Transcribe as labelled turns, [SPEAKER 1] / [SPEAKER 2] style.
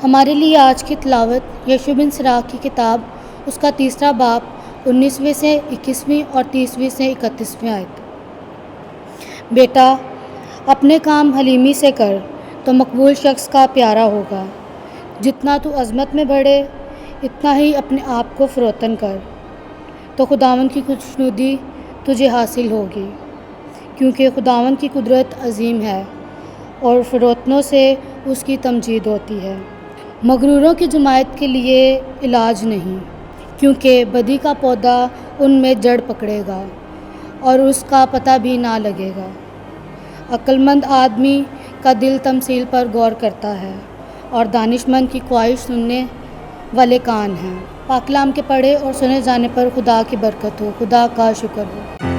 [SPEAKER 1] हमारे लिए आज की तिलावत यशूअ बिन सिराह की किताब उसका तीसरा बाब 19वीं से 21वीं और 30वीं से 31वीं आयत। बेटा, अपने काम हलीमी से कर तो मकबूल शख्स का प्यारा होगा। जितना तू अज़मत में बढ़े इतना ही अपने आप को फ़रोतन कर, तो खुदावंद की खुशनुदी तुझे हासिल होगी, क्योंकि खुदावंद की कुदरत अज़ीम है और फ़रोतनों से उसकी तमजीद होती है। मगरूरों की जमायत के लिए इलाज नहीं, क्योंकि बदी का पौधा उनमें जड़ पकड़ेगा और उसका पता भी ना लगेगा। अक्लमंद आदमी का दिल तमसील पर गौर करता है और दानिशमंद की ख्वाहिश सुनने वाले कान हैं। पाक कलाम के पढ़े और सुने जाने पर खुदा की बरकत हो। खुदा का शुक्र हो।